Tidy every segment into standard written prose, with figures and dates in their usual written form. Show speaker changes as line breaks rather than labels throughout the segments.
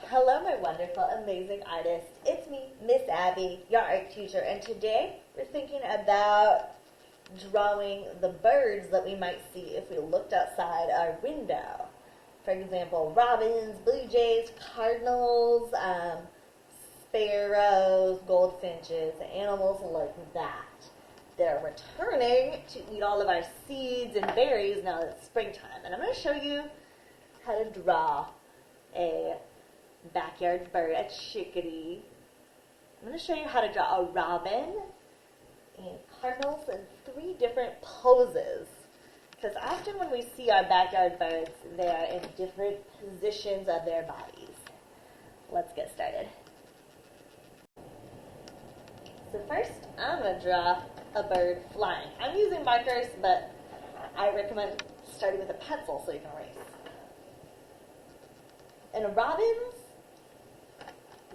Hello, my wonderful, amazing artists. It's me, Miss Abby, your art teacher, and today we're thinking about drawing the birds that we might see if we looked outside our window. For example, robins, blue jays, cardinals, sparrows, goldfinches, animals like that. They're returning to eat all of our seeds and berries now that it's springtime. And I'm going to show you how to draw a backyard bird, a chickadee. I'm going to show you how to draw a robin and cardinals in 3 different poses. Because often when we see our backyard birds, they are in different positions of their bodies. Let's get started. So first, I'm going to draw a bird flying. I'm using markers, but I recommend starting with a pencil so you can erase. And robins,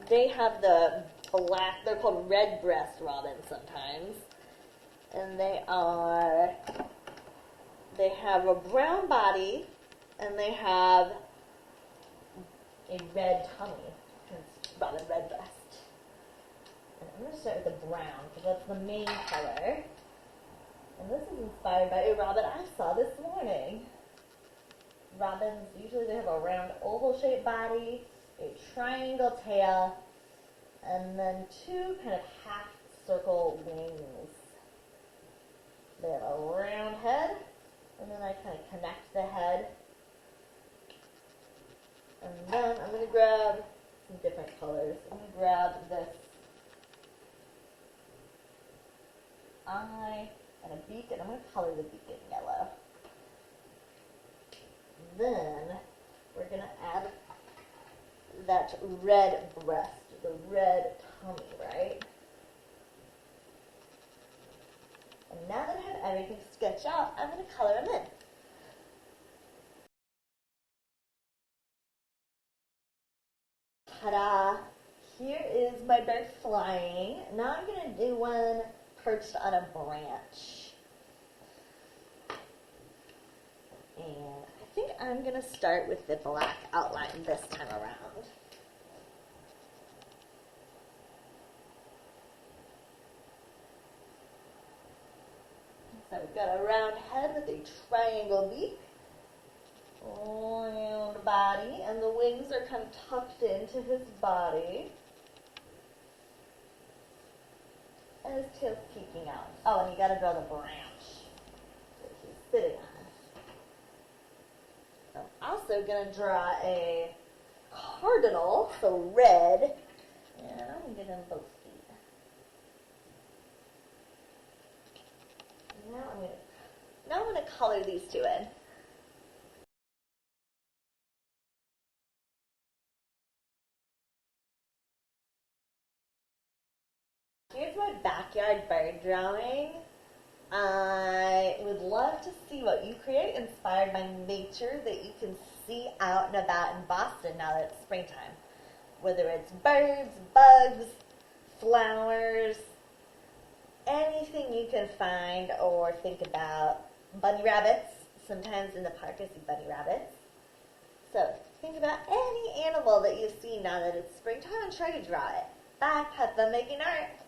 they have the black, they're called red breast robins sometimes. And they have a brown body and they have a red tummy, hence robin red breast. And I'm going to start with the brown because that's the main color. And this is inspired by a robin I saw this morning. Robins, usually they have a round oval-shaped body, a triangle tail, and then 2 kind of half-circle wings. They have a round head, and then I kind of connect the head. And then I'm going to grab some different colors. I'm going to grab this eye and a beak, and I'm going to color the beak in yellow. Then we're going to add that red breast, the red tummy, right? And now that I have everything sketched out, I'm going to color them in. Ta-da! Here is my bird flying. Now I'm going to do one perched on a branch. And I think I'm going to start with the black outline this time around. So we've got a round head with a triangle beak, round body, and the wings are kind of tucked into his body. And his tail's peeking out. Oh, and you got to draw the branch that he's sitting on. I'm also going to draw a cardinal, so red, and I'm going to get him both feet. Now I'm going to color these 2 in. Here's my backyard bird drawing. I would love to see what you create inspired by nature that you can see out and about in Boston now that it's springtime. Whether it's birds, bugs, flowers, anything you can find or think about. Bunny rabbits. Sometimes in the park I see bunny rabbits. So think about any animal that you see now that it's springtime and try to draw it. Bye. Have fun making art.